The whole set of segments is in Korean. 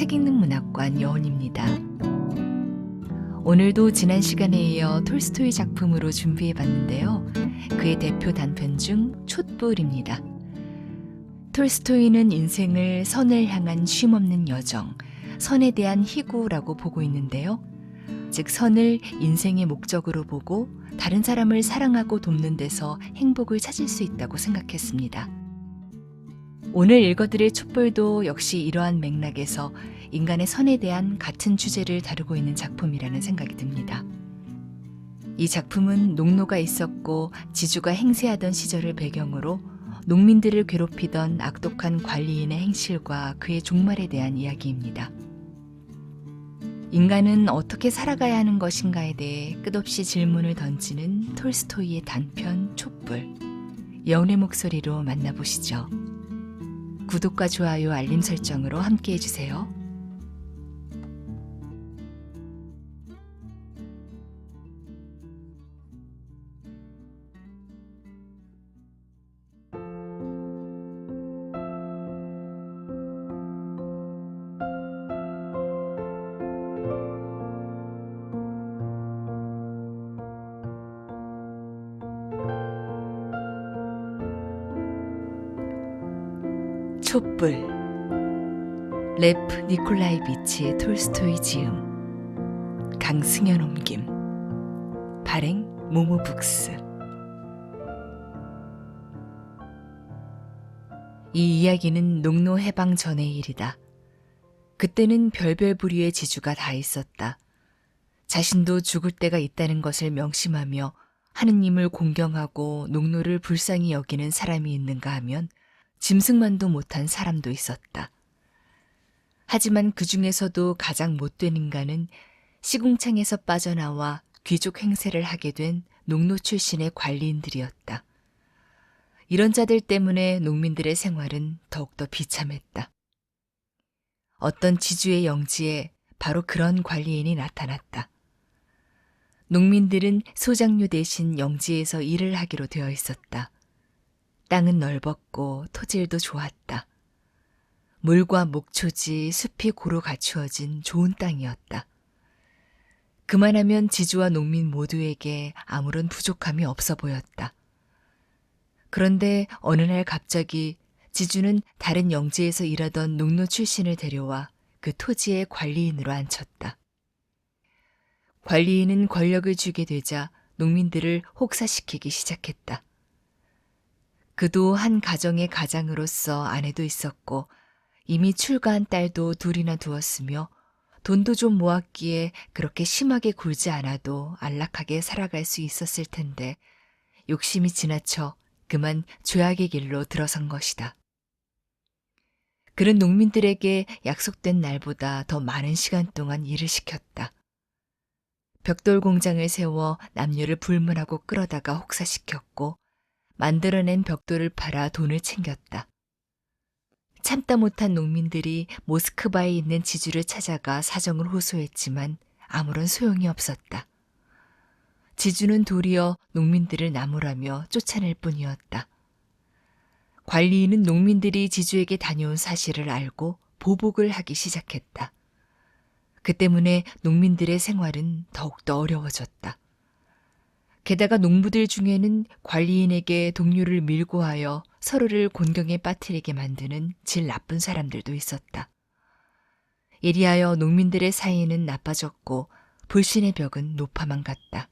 책 읽는 문학관 여운입니다. 오늘도 지난 시간에 이어 톨스토이 작품으로 준비해봤는데요. 그의 대표 단편 중 촛불입니다. 톨스토이는 인생을 선을 향한 쉼없는 여정, 선에 대한 희구라고 보고 있는데요. 즉 선을 인생의 목적으로 보고 다른 사람을 사랑하고 돕는 데서 행복을 찾을 수 있다고 생각했습니다. 오늘 읽어드릴 촛불도 역시 이러한 맥락에서 인간의 선에 대한 같은 주제를 다루고 있는 작품이라는 생각이 듭니다. 이 작품은 농노가 있었고 지주가 행세하던 시절을 배경으로 농민들을 괴롭히던 악독한 관리인의 행실과 그의 종말에 대한 이야기입니다. 인간은 어떻게 살아가야 하는 것인가에 대해 끝없이 질문을 던지는 톨스토이의 단편 촛불. 여운의 목소리로 만나보시죠. 구독과 좋아요, 알림 설정으로 함께 해주세요. 촛불. 레프 니콜라이비치 톨스토이 지음. 강승현 옮김. 발행 모모북스. 이 이야기는 농노 해방 전의 일이다. 그때는 별별 부류의 지주가 다 있었다. 자신도 죽을 때가 있다는 것을 명심하며 하느님을 공경하고 농노를 불쌍히 여기는 사람이 있는가 하면 짐승만도 못한 사람도 있었다. 하지만 그 중에서도 가장 못된 인간은 시궁창에서 빠져나와 귀족 행세를 하게 된 농노 출신의 관리인들이었다. 이런 자들 때문에 농민들의 생활은 더욱더 비참했다. 어떤 지주의 영지에 바로 그런 관리인이 나타났다. 농민들은 소장류 대신 영지에서 일을 하기로 되어 있었다. 땅은 넓었고 토질도 좋았다. 물과 목초지, 숲이 고루 갖추어진 좋은 땅이었다. 그만하면 지주와 농민 모두에게 아무런 부족함이 없어 보였다. 그런데 어느 날 갑자기 지주는 다른 영지에서 일하던 농노 출신을 데려와 그 토지의 관리인으로 앉혔다. 관리인은 권력을 쥐게 되자 농민들을 혹사시키기 시작했다. 그도 한 가정의 가장으로서 아내도 있었고 이미 출가한 딸도 둘이나 두었으며 돈도 좀 모았기에 그렇게 심하게 굴지 않아도 안락하게 살아갈 수 있었을 텐데 욕심이 지나쳐 그만 죄악의 길로 들어선 것이다. 그는 농민들에게 약속된 날보다 더 많은 시간 동안 일을 시켰다. 벽돌 공장을 세워 남녀를 불문하고 끌어다가 혹사시켰고 만들어낸 벽돌을 팔아 돈을 챙겼다. 참다 못한 농민들이 모스크바에 있는 지주를 찾아가 사정을 호소했지만 아무런 소용이 없었다. 지주는 도리어 농민들을 나무라며 쫓아낼 뿐이었다. 관리인은 농민들이 지주에게 다녀온 사실을 알고 보복을 하기 시작했다. 그 때문에 농민들의 생활은 더욱더 어려워졌다. 게다가 농부들 중에는 관리인에게 동료를 밀고 하여 서로를 곤경에 빠뜨리게 만드는 질 나쁜 사람들도 있었다. 이리하여 농민들의 사이는 나빠졌고 불신의 벽은 높아만 갔다.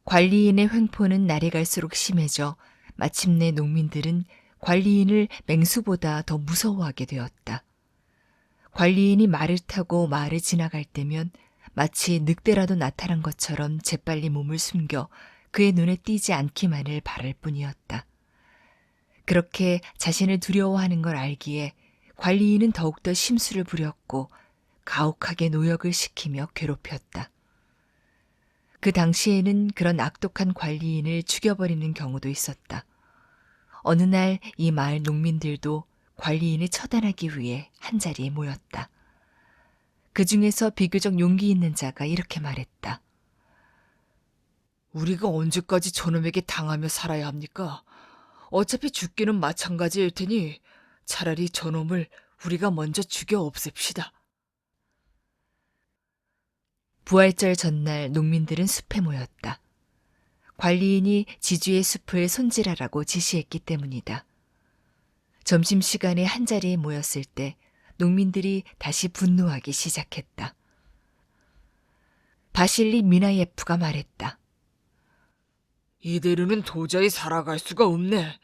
관리인의 횡포는 날이 갈수록 심해져 마침내 농민들은 관리인을 맹수보다 더 무서워하게 되었다. 관리인이 말을 타고 마을을 지나갈 때면 마치 늑대라도 나타난 것처럼 재빨리 몸을 숨겨 그의 눈에 띄지 않기만을 바랄 뿐이었다. 그렇게 자신을 두려워하는 걸 알기에 관리인은 더욱더 심술을 부렸고 가혹하게 노역을 시키며 괴롭혔다. 그 당시에는 그런 악독한 관리인을 죽여버리는 경우도 있었다. 어느 날 이 마을 농민들도 관리인을 처단하기 위해 한자리에 모였다. 그 중에서 비교적 용기 있는 자가 이렇게 말했다. 우리가 언제까지 저놈에게 당하며 살아야 합니까? 어차피 죽기는 마찬가지일 테니 차라리 저놈을 우리가 먼저 죽여 없앱시다. 부활절 전날 농민들은 숲에 모였다. 관리인이 지주의 숲을 손질하라고 지시했기 때문이다. 점심시간에 한자리에 모였을 때 농민들이 다시 분노하기 시작했다. 바실리 미나예프가 말했다. 이대로는 도저히 살아갈 수가 없네.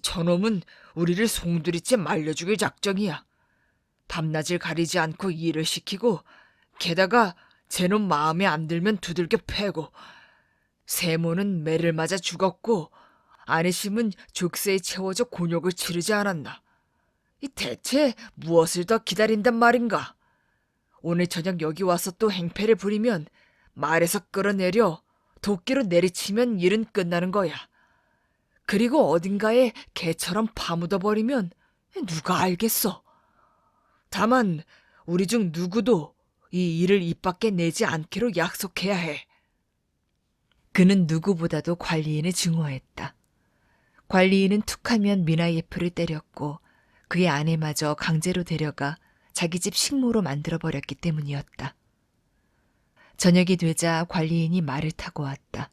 저놈은 우리를 송두리째 말려 죽일 작정이야. 밤낮을 가리지 않고 일을 시키고 게다가 제놈 마음에 안 들면 두들겨 패고 세모는 매를 맞아 죽었고 아내심은 족쇄에 채워져 곤욕을 치르지 않았나. 대체 무엇을 더 기다린단 말인가? 오늘 저녁 여기 와서 또 행패를 부리면 말에서 끌어내려 도끼로 내리치면 일은 끝나는 거야. 그리고 어딘가에 개처럼 파묻어버리면 누가 알겠어. 다만 우리 중 누구도 이 일을 입 밖에 내지 않기로 약속해야 해. 그는 누구보다도 관리인을 증오했다. 관리인은 툭하면 미나예프를 때렸고 그의 아내마저 강제로 데려가 자기 집 식모로 만들어버렸기 때문이었다. 저녁이 되자 관리인이 말을 타고 왔다.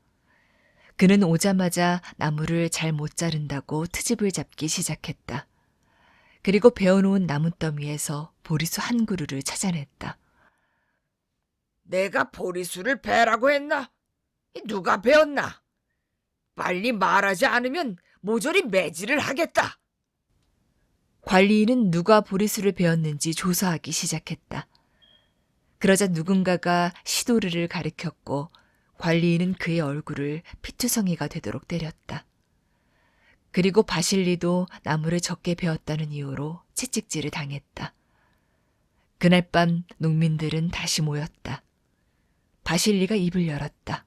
그는 오자마자 나무를 잘 못 자른다고 트집을 잡기 시작했다. 그리고 베어놓은 나뭇더미에서 보리수 한 그루를 찾아냈다. 내가 보리수를 베라고 했나? 누가 베었나? 빨리 말하지 않으면 모조리 매질을 하겠다. 관리인은 누가 보리수를 베었는지 조사하기 시작했다. 그러자 누군가가 시도르를 가리켰고 관리인은 그의 얼굴을 피투성이가 되도록 때렸다. 그리고 바실리도 나무를 적게 베었다는 이유로 채찍질을 당했다. 그날 밤 농민들은 다시 모였다. 바실리가 입을 열었다.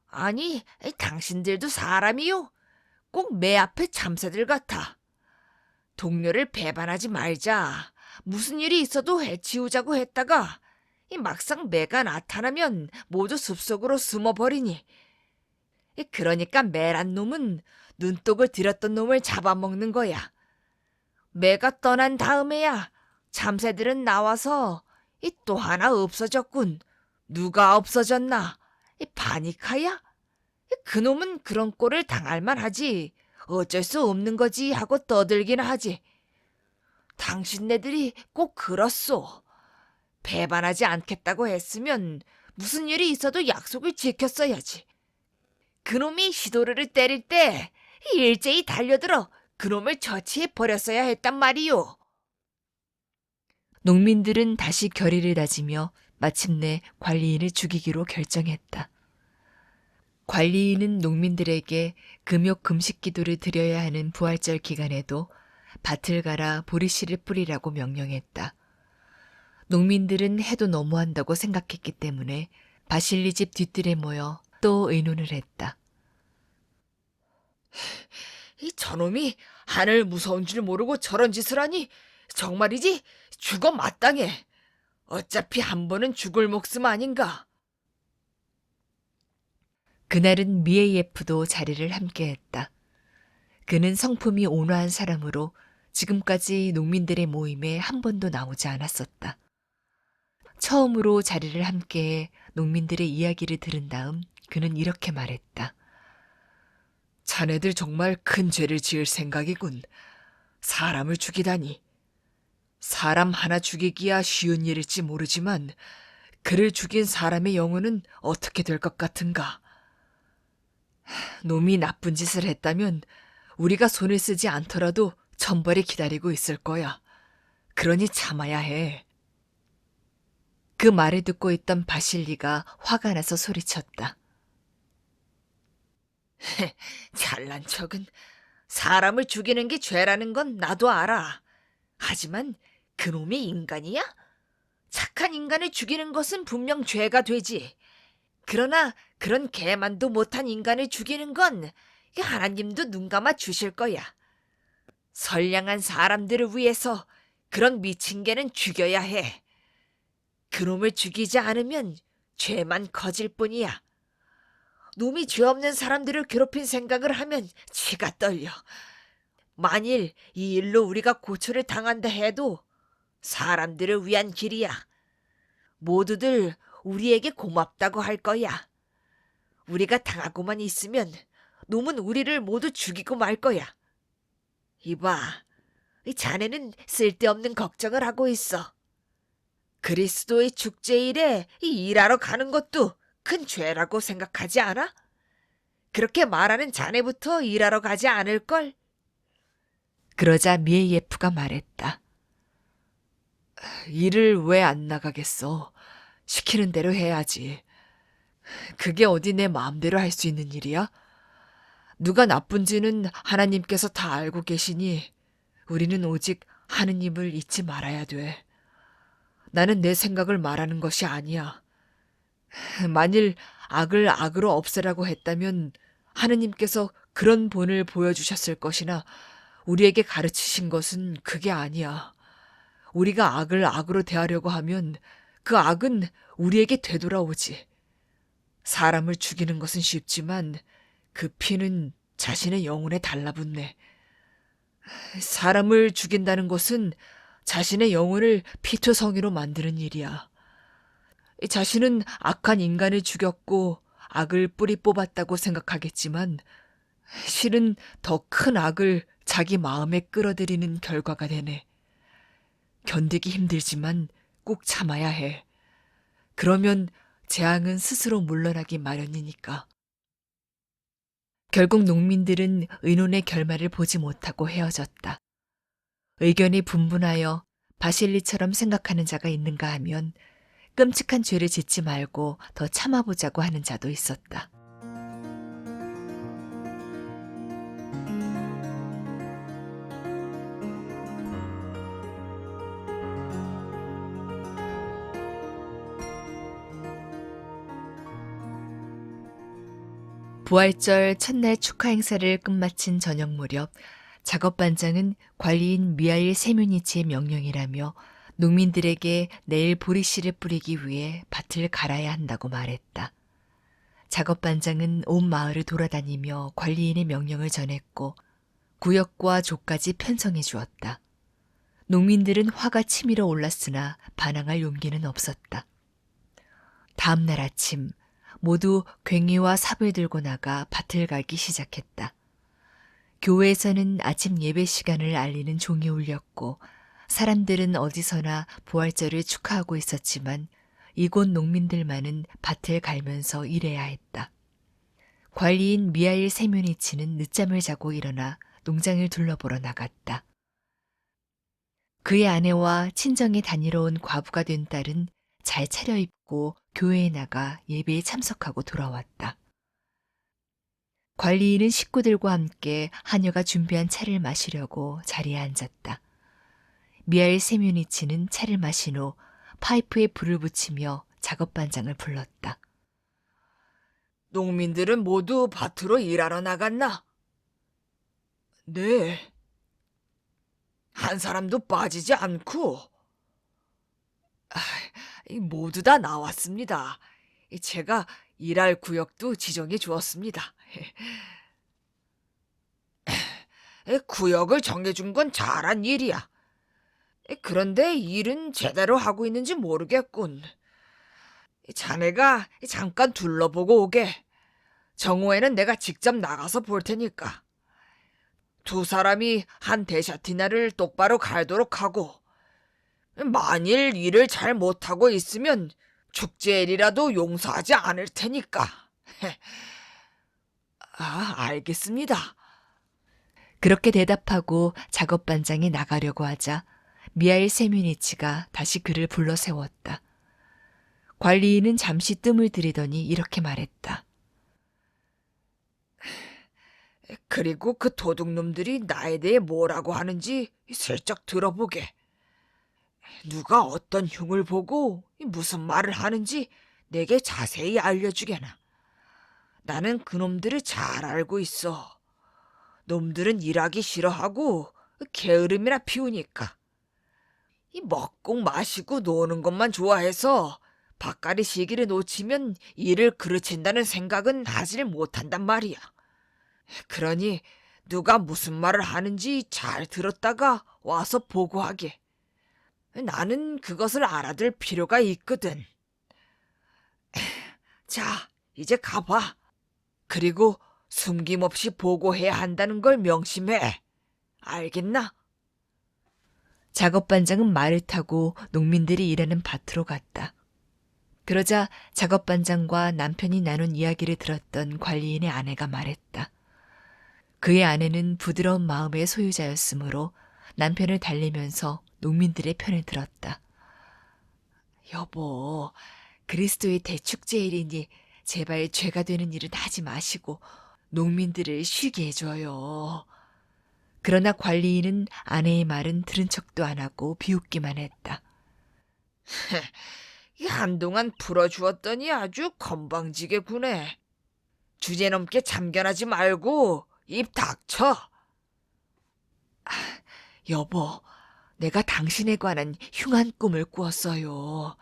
아니, 당신들도 사람이요? 꼭 매 앞에 참새들 같아. 동료를 배반하지 말자. 무슨 일이 있어도 해치우자고 했다가 막상 매가 나타나면 모두 숲속으로 숨어버리니. 그러니까 매란 놈은 눈독을 들였던 놈을 잡아먹는 거야. 매가 떠난 다음에야 참새들은 나와서 또 하나 없어졌군. 누가 없어졌나? 바니카야? 그놈은 그런 꼴을 당할 만하지. 어쩔 수 없는 거지 하고 떠들긴 하지. 당신네들이 꼭 그렇소. 배반하지 않겠다고 했으면 무슨 일이 있어도 약속을 지켰어야지. 그놈이 시도르를 때릴 때 일제히 달려들어 그놈을 처치해 버렸어야 했단 말이오. 농민들은 다시 결의를 다지며 마침내 관리인을 죽이기로 결정했다. 관리인은 농민들에게 금욕 금식 기도를 드려야 하는 부활절 기간에도 밭을 갈아 보리씨를 뿌리라고 명령했다. 농민들은 해도 너무한다고 생각했기 때문에 바실리 집 뒤뜰에 모여 또 의논을 했다. 이 저놈이 하늘 무서운 줄 모르고 저런 짓을 하니 정말이지 죽어 마땅해. 어차피 한 번은 죽을 목숨 아닌가. 그날은 미에예프도 자리를 함께했다. 그는 성품이 온화한 사람으로 지금까지 농민들의 모임에 한 번도 나오지 않았었다. 처음으로 자리를 함께해 농민들의 이야기를 들은 다음 그는 이렇게 말했다. 자네들 정말 큰 죄를 지을 생각이군. 사람을 죽이다니. 사람 하나 죽이기야 쉬운 일일지 모르지만 그를 죽인 사람의 영혼은 어떻게 될 것 같은가? 놈이 나쁜 짓을 했다면 우리가 손을 쓰지 않더라도 천벌이 기다리고 있을 거야. 그러니 참아야 해. 그 말을 듣고 있던 바실리가 화가 나서 소리쳤다. 잘난 척은. 사람을 죽이는 게 죄라는 건 나도 알아. 하지만 그놈이 인간이야? 착한 인간을 죽이는 것은 분명 죄가 되지. 그러나 그런 개만도 못한 인간을 죽이는 건 하나님도 눈 감아 주실 거야. 선량한 사람들을 위해서 그런 미친 개는 죽여야 해. 그놈을 죽이지 않으면 죄만 커질 뿐이야. 놈이 죄 없는 사람들을 괴롭힌 생각을 하면 치가 떨려. 만일 이 일로 우리가 고초를 당한다 해도 사람들을 위한 길이야. 모두들 우리에게 고맙다고 할 거야. 우리가 당하고만 있으면 놈은 우리를 모두 죽이고 말 거야. 이봐, 이 자네는 쓸데없는 걱정을 하고 있어. 그리스도의 축제일에 이 일하러 가는 것도 큰 죄라고 생각하지 않아? 그렇게 말하는 자네부터 일하러 가지 않을걸? 그러자 미에예프가 말했다. 일을 왜 안 나가겠어? 시키는 대로 해야지. 그게 어디 내 마음대로 할 수 있는 일이야? 누가 나쁜지는 하나님께서 다 알고 계시니 우리는 오직 하느님을 잊지 말아야 돼. 나는 내 생각을 말하는 것이 아니야. 만일 악을 악으로 없애라고 했다면 하느님께서 그런 본을 보여주셨을 것이나 우리에게 가르치신 것은 그게 아니야. 우리가 악을 악으로 대하려고 하면 그 악은 우리에게 되돌아오지. 사람을 죽이는 것은 쉽지만 그 피는 자신의 영혼에 달라붙네. 사람을 죽인다는 것은 자신의 영혼을 피투성이로 만드는 일이야. 자신은 악한 인간을 죽였고 악을 뿌리 뽑았다고 생각하겠지만 실은 더 큰 악을 자기 마음에 끌어들이는 결과가 되네. 견디기 힘들지만 꼭 참아야 해. 그러면 재앙은 스스로 물러나기 마련이니까. 결국 농민들은 의논의 결말을 보지 못하고 헤어졌다. 의견이 분분하여 바실리처럼 생각하는 자가 있는가 하면 끔찍한 죄를 짓지 말고 더 참아보자고 하는 자도 있었다. 부활절 첫날 축하 행사를 끝마친 저녁 무렵 작업반장은 관리인 미하일 세뮤니치의 명령이라며 농민들에게 내일 보리씨를 뿌리기 위해 밭을 갈아야 한다고 말했다. 작업반장은 온 마을을 돌아다니며 관리인의 명령을 전했고 구역과 조까지 편성해 주었다. 농민들은 화가 치밀어 올랐으나 반항할 용기는 없었다. 다음 날 아침 모두 괭이와 삽을 들고 나가 밭을 갈기 시작했다. 교회에서는 아침 예배 시간을 알리는 종이 울렸고 사람들은 어디서나 부활절을 축하하고 있었지만 이곳 농민들만은 밭을 갈면서 일해야 했다. 관리인 미하일 세뮤니치는 늦잠을 자고 일어나 농장을 둘러보러 나갔다. 그의 아내와 친정에 다니러 온 과부가 된 딸은 잘 차려입고 교회에 나가 예배에 참석하고 돌아왔다. 관리인은 식구들과 함께 하녀가 준비한 차를 마시려고 자리에 앉았다. 미하일 세뮤니치는 차를 마신 후 파이프에 불을 붙이며 작업반장을 불렀다. 농민들은 모두 밭으로 일하러 나갔나? 네. 한 사람도 빠지지 않고 모두 다 나왔습니다. 제가 일할 구역도 지정해 주었습니다. 구역을 정해준 건 잘한 일이야. 그런데 일은 제대로 하고 있는지 모르겠군. 자네가 잠깐 둘러보고 오게. 정오에는 내가 직접 나가서 볼 테니까. 두 사람이 한 데샤티나를 똑바로 갈도록 하고 만일 일을 잘 못하고 있으면 축제일이라도 용서하지 않을 테니까. 알겠습니다. 그렇게 대답하고 작업반장이 나가려고 하자 미하일 세뮤니치가 다시 그를 불러 세웠다. 관리인은 잠시 뜸을 들이더니 이렇게 말했다. 그리고 그 도둑놈들이 나에 대해 뭐라고 하는지 슬쩍 들어보게. 누가 어떤 흉을 보고 무슨 말을 하는지 내게 자세히 알려주게나. 나는 그놈들을 잘 알고 있어. 놈들은 일하기 싫어하고 게으름이나 피우니까. 먹고 마시고 노는 것만 좋아해서 밥가리 시기를 놓치면 일을 그르친다는 생각은 하질 못한단 말이야. 그러니 누가 무슨 말을 하는지 잘 들었다가 와서 보고하게. 나는 그것을 알아들 필요가 있거든. 자, 이제 가봐. 그리고 숨김없이 보고해야 한다는 걸 명심해. 알겠나? 작업반장은 말을 타고 농민들이 일하는 밭으로 갔다. 그러자 작업반장과 남편이 나눈 이야기를 들었던 관리인의 아내가 말했다. 그의 아내는 부드러운 마음의 소유자였으므로 남편을 달래면서 농민들의 편을 들었다. 여보, 그리스도의 대축제일이니 제발 죄가 되는 일은 하지 마시고 농민들을 쉬게 해줘요. 그러나 관리인은 아내의 말은 들은 척도 안 하고 비웃기만 했다. 한동안 풀어주었더니 아주 건방지게 구네. 주제넘게 참견하지 말고 입 닥쳐. 여보, 내가 당신에 관한 흉한 꿈을 꾸었어요.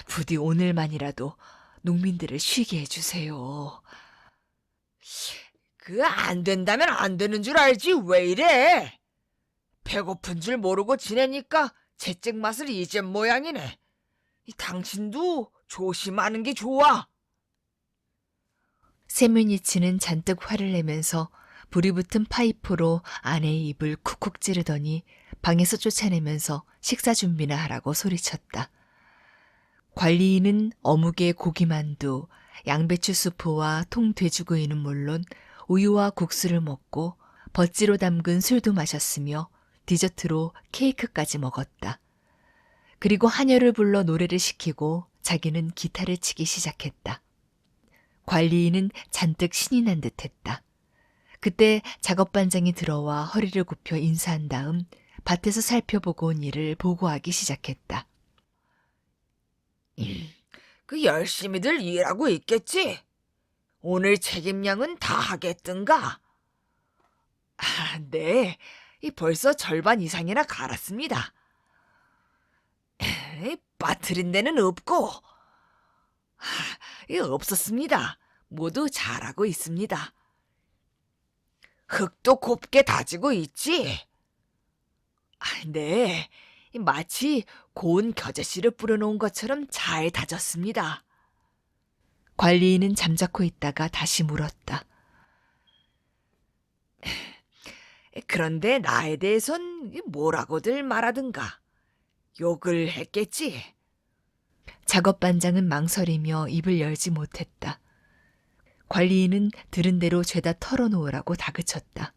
부디 오늘만이라도 농민들을 쉬게 해주세요. 그 안 된다면 안 되는 줄 알지 왜 이래? 배고픈 줄 모르고 지내니까 재택 맛을 잊은 모양이네. 당신도 조심하는 게 좋아. 세뮤니치는 잔뜩 화를 내면서 불이 붙은 파이프로 아내의 입을 쿡쿡 찌르더니 방에서 쫓아내면서 식사 준비나 하라고 소리쳤다. 관리인은 어묵에 고기만두, 양배추 수프와 통돼지구이는 물론 우유와 국수를 먹고 버찌로 담근 술도 마셨으며 디저트로 케이크까지 먹었다. 그리고 하녀를 불러 노래를 시키고 자기는 기타를 치기 시작했다. 관리인은 잔뜩 신이 난 듯했다. 그때 작업반장이 들어와 허리를 굽혀 인사한 다음 밭에서 살펴보고 온 일을 보고하기 시작했다. 그 열심히들 일하고 있겠지? 오늘 책임량은 다 하겠던가? 네. 벌써 절반 이상이나 갈았습니다. 빠뜨린 데는 없고, 없었습니다. 모두 잘하고 있습니다. 흙도 곱게 다지고 있지? 네. 마치 고운 겨자씨를 뿌려놓은 것처럼 잘 다졌습니다. 관리인은 잠자코 있다가 다시 물었다. 그런데 나에 대해선 뭐라고들 말하든가. 욕을 했겠지? 작업반장은 망설이며 입을 열지 못했다. 관리인은 들은 대로 죄다 털어놓으라고 다그쳤다.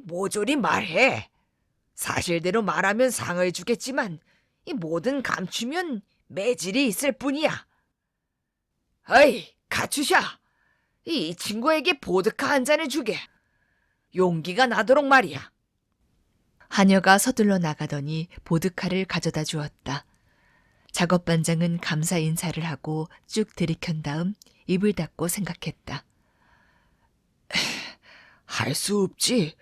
모조리 말해. 사실대로 말하면 상을 주겠지만 뭐든 감추면 매질이 있을 뿐이야. 어이, 가추샤. 이 친구에게 보드카 한 잔을 주게. 용기가 나도록 말이야. 하녀가 서둘러 나가더니 보드카를 가져다 주었다. 작업반장은 감사 인사를 하고 쭉 들이켠 다음 입을 닫고 생각했다. 할 수 없지.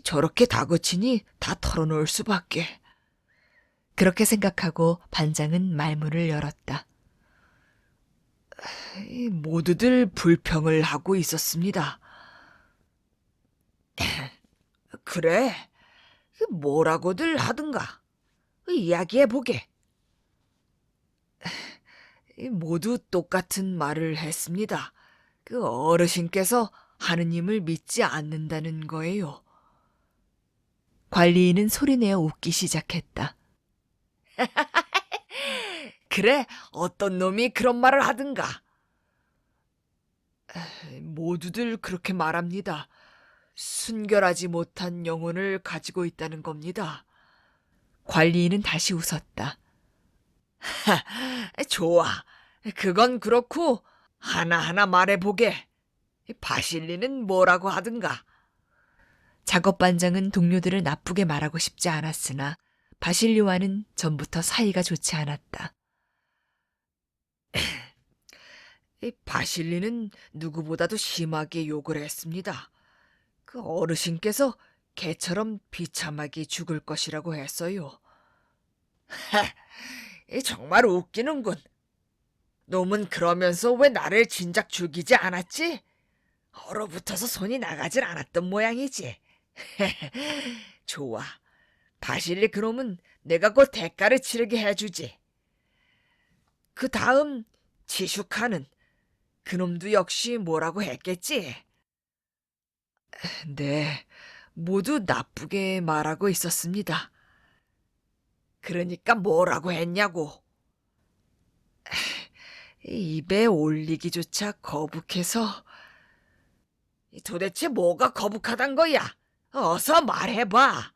저렇게 다그치니 다 털어놓을 수밖에. 그렇게 생각하고 반장은 말문을 열었다. 모두들 불평을 하고 있었습니다. 그래, 뭐라고들 하든가. 이야기해보게. 모두 똑같은 말을 했습니다. 그 어르신께서 하느님을 믿지 않는다는 거예요. 관리인은 소리내어 웃기 시작했다. 그래, 어떤 놈이 그런 말을 하든가. 모두들 그렇게 말합니다. 순결하지 못한 영혼을 가지고 있다는 겁니다. 관리인은 다시 웃었다. 좋아. 그건 그렇고 하나하나 말해보게. 바실리는 뭐라고 하든가. 작업반장은 동료들을 나쁘게 말하고 싶지 않았으나 바실리와는 전부터 사이가 좋지 않았다. 바실리는 누구보다도 심하게 욕을 했습니다. 그 어르신께서 개처럼 비참하게 죽을 것이라고 했어요. 정말 웃기는군. 놈은 그러면서 왜 나를 진작 죽이지 않았지? 얼어붙어서 손이 나가질 않았던 모양이지. 좋아. 바실리 그놈은 내가 곧 대가를 치르게 해주지. 그 다음 지슈카는 그놈도 역시 뭐라고 했겠지? 네, 모두 나쁘게 말하고 있었습니다. 그러니까 뭐라고 했냐고. 입에 올리기조차 거북해서. 도대체 뭐가 거북하단 거야? 어서 말해봐.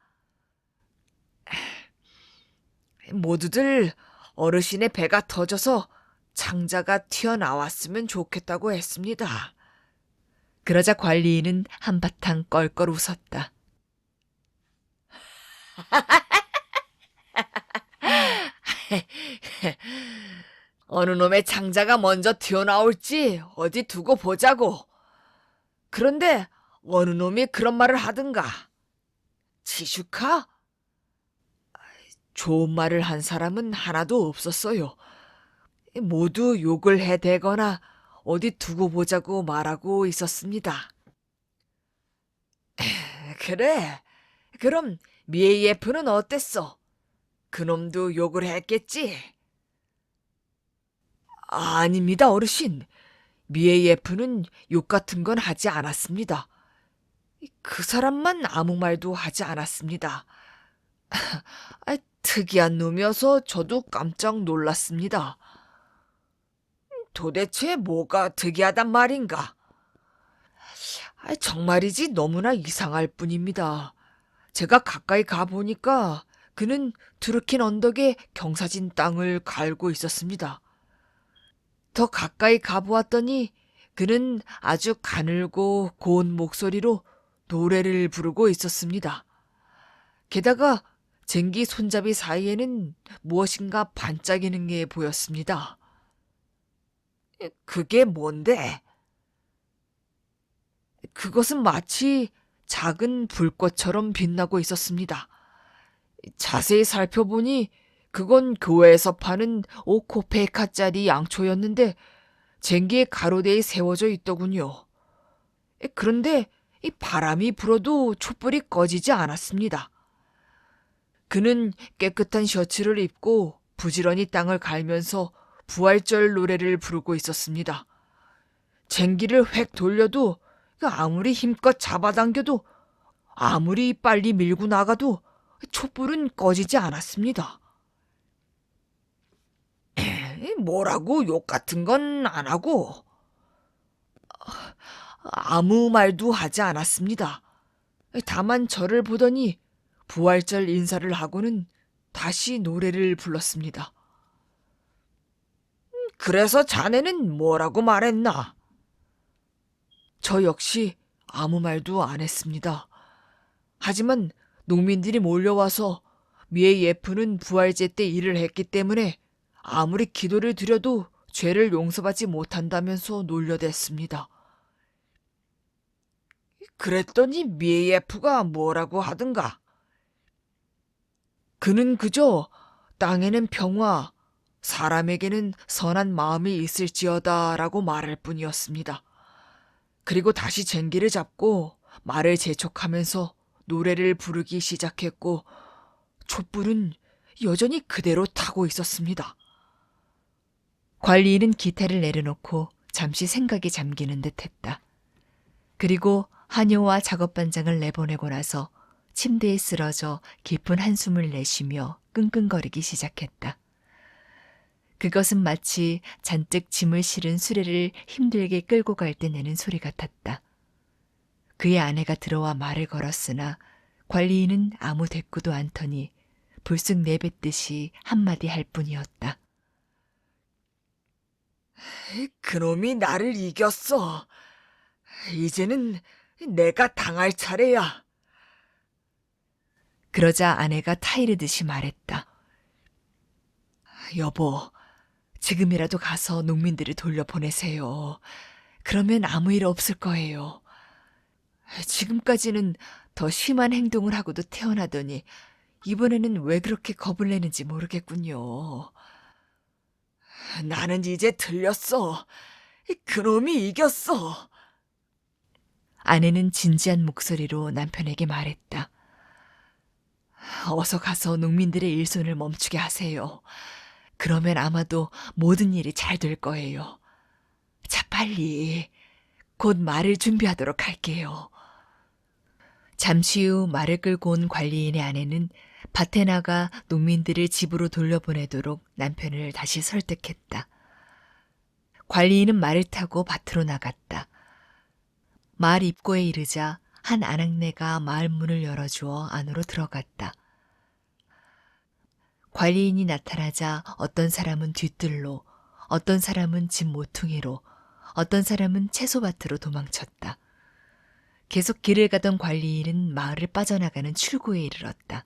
모두들 어르신의 배가 터져서 창자가 튀어나왔으면 좋겠다고 했습니다. 그러자 관리인은 한바탕 껄껄 웃었다. 어느 놈의 창자가 먼저 튀어나올지 어디 두고 보자고. 그런데 어느 놈이 그런 말을 하든가. 지슈카? 좋은 말을 한 사람은 하나도 없었어요. 모두 욕을 해대거나 어디 두고 보자고 말하고 있었습니다. 그래, 그럼 미에이에프는 어땠어? 그놈도 욕을 했겠지? 아닙니다, 어르신. 미에이에프는 욕 같은 건 하지 않았습니다. 그 사람만 아무 말도 하지 않았습니다. 특이한 놈이어서 저도 깜짝 놀랐습니다. 도대체 뭐가 특이하단 말인가? 정말이지 너무나 이상할 뿐입니다. 제가 가까이 가보니까 그는 트루킨 언덕에 경사진 땅을 갈고 있었습니다. 더 가까이 가보았더니 그는 아주 가늘고 고운 목소리로 노래를 부르고 있었습니다. 게다가 쟁기 손잡이 사이에는 무엇인가 반짝이는 게 보였습니다. 그게 뭔데? 그것은 마치 작은 불꽃처럼 빛나고 있었습니다. 자세히 살펴보니 그건 교회에서 파는 5코페카짜리 양초였는데 쟁기의 가로대에 세워져 있더군요. 그런데 이 바람이 불어도 촛불이 꺼지지 않았습니다. 그는 깨끗한 셔츠를 입고 부지런히 땅을 갈면서 부활절 노래를 부르고 있었습니다. 쟁기를 획 돌려도 아무리 힘껏 잡아당겨도 아무리 빨리 밀고 나가도 촛불은 꺼지지 않았습니다. 뭐라고 욕 같은 건 안 하고 아무 말도 하지 않았습니다. 다만 저를 보더니 부활절 인사를 하고는 다시 노래를 불렀습니다. 그래서 자네는 뭐라고 말했나? 저 역시 아무 말도 안 했습니다. 하지만 농민들이 몰려와서 미에이에프는 부활제 때 일을 했기 때문에 아무리 기도를 드려도 죄를 용서받지 못한다면서 놀려댔습니다. 그랬더니 미에이에프가 뭐라고 하든가. 그는 그저 땅에는 평화, 사람에게는 선한 마음이 있을지어다라고 말할 뿐이었습니다. 그리고 다시 쟁기를 잡고 말을 재촉하면서 노래를 부르기 시작했고 촛불은 여전히 그대로 타고 있었습니다. 관리인은 기타를 내려놓고 잠시 생각에 잠기는 듯했다. 그리고 한효와 작업반장을 내보내고 나서 침대에 쓰러져 깊은 한숨을 내쉬며 끙끙거리기 시작했다. 그것은 마치 잔뜩 짐을 실은 수레를 힘들게 끌고 갈 때 내는 소리 같았다. 그의 아내가 들어와 말을 걸었으나 관리인은 아무 대꾸도 않더니 불쑥 내뱉듯이 한마디 할 뿐이었다. 그놈이 나를 이겼어. 이제는 내가 당할 차례야. 그러자 아내가 타이르듯이 말했다. 여보, 지금이라도 가서 농민들을 돌려보내세요. 그러면 아무 일 없을 거예요. 지금까지는 더 심한 행동을 하고도 태어나더니 이번에는 왜 그렇게 겁을 내는지 모르겠군요. 나는 이제 틀렸어. 그놈이 이겼어. 아내는 진지한 목소리로 남편에게 말했다. 어서 가서 농민들의 일손을 멈추게 하세요. 그러면 아마도 모든 일이 잘 될 거예요. 자, 빨리. 곧 말을 준비하도록 할게요. 잠시 후 말을 끌고 온 관리인의 아내는 밭에 나가 농민들을 집으로 돌려보내도록 남편을 다시 설득했다. 관리인은 말을 타고 밭으로 나갔다. 마을 입구에 이르자 한 아낙네가 마을 문을 열어주어 안으로 들어갔다. 관리인이 나타나자 어떤 사람은 뒤뜰로, 어떤 사람은 집 모퉁이로, 어떤 사람은 채소밭으로 도망쳤다. 계속 길을 가던 관리인은 마을을 빠져나가는 출구에 이르렀다.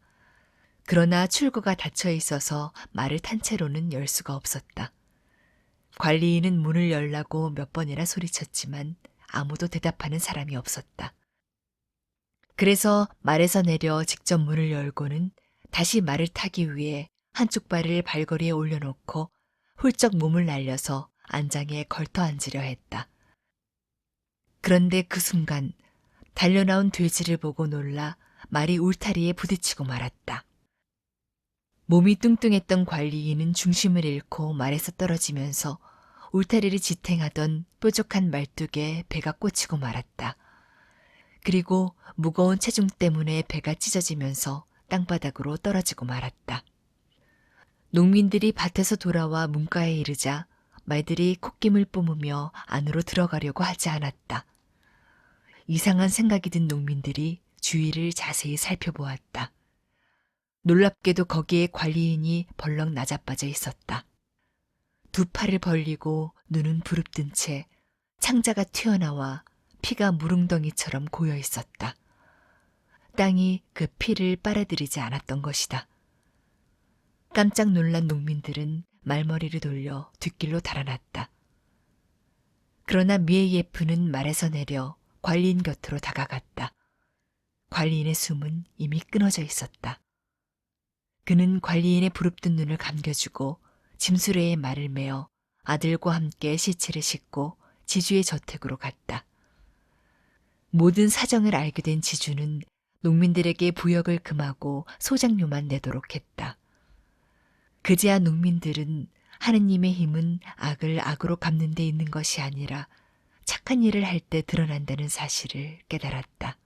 그러나 출구가 닫혀 있어서 말을 탄 채로는 열 수가 없었다. 관리인은 문을 열라고 몇 번이나 소리쳤지만 아무도 대답하는 사람이 없었다. 그래서 말에서 내려 직접 문을 열고는 다시 말을 타기 위해 한쪽 발을 발걸이에 올려놓고 훌쩍 몸을 날려서 안장에 걸터 앉으려 했다. 그런데 그 순간 달려나온 돼지를 보고 놀라 말이 울타리에 부딪히고 말았다. 몸이 뚱뚱했던 관리인은 중심을 잃고 말에서 떨어지면서 울타리를 지탱하던 뾰족한 말뚝에 배가 꽂히고 말았다. 그리고 무거운 체중 때문에 배가 찢어지면서 땅바닥으로 떨어지고 말았다. 농민들이 밭에서 돌아와 문가에 이르자 말들이 콧김을 뿜으며 안으로 들어가려고 하지 않았다. 이상한 생각이 든 농민들이 주위를 자세히 살펴보았다. 놀랍게도 거기에 관리인이 벌렁 낮아빠져 있었다. 두 팔을 벌리고 눈은 부릅뜬 채 창자가 튀어나와 피가 무릉덩이처럼 고여 있었다. 땅이 그 피를 빨아들이지 않았던 것이다. 깜짝 놀란 농민들은 말머리를 돌려 뒷길로 달아났다. 그러나 미에예프는 말에서 내려 관리인 곁으로 다가갔다. 관리인의 숨은 이미 끊어져 있었다. 그는 관리인의 부릅뜬 눈을 감겨주고 짐수레에 말을 메어 아들과 함께 시체를 싣고 지주의 저택으로 갔다. 모든 사정을 알게 된 지주는 농민들에게 부역을 금하고 소장료만 내도록 했다. 그제야 농민들은 하느님의 힘은 악을 악으로 갚는 데 있는 것이 아니라 착한 일을 할 때 드러난다는 사실을 깨달았다.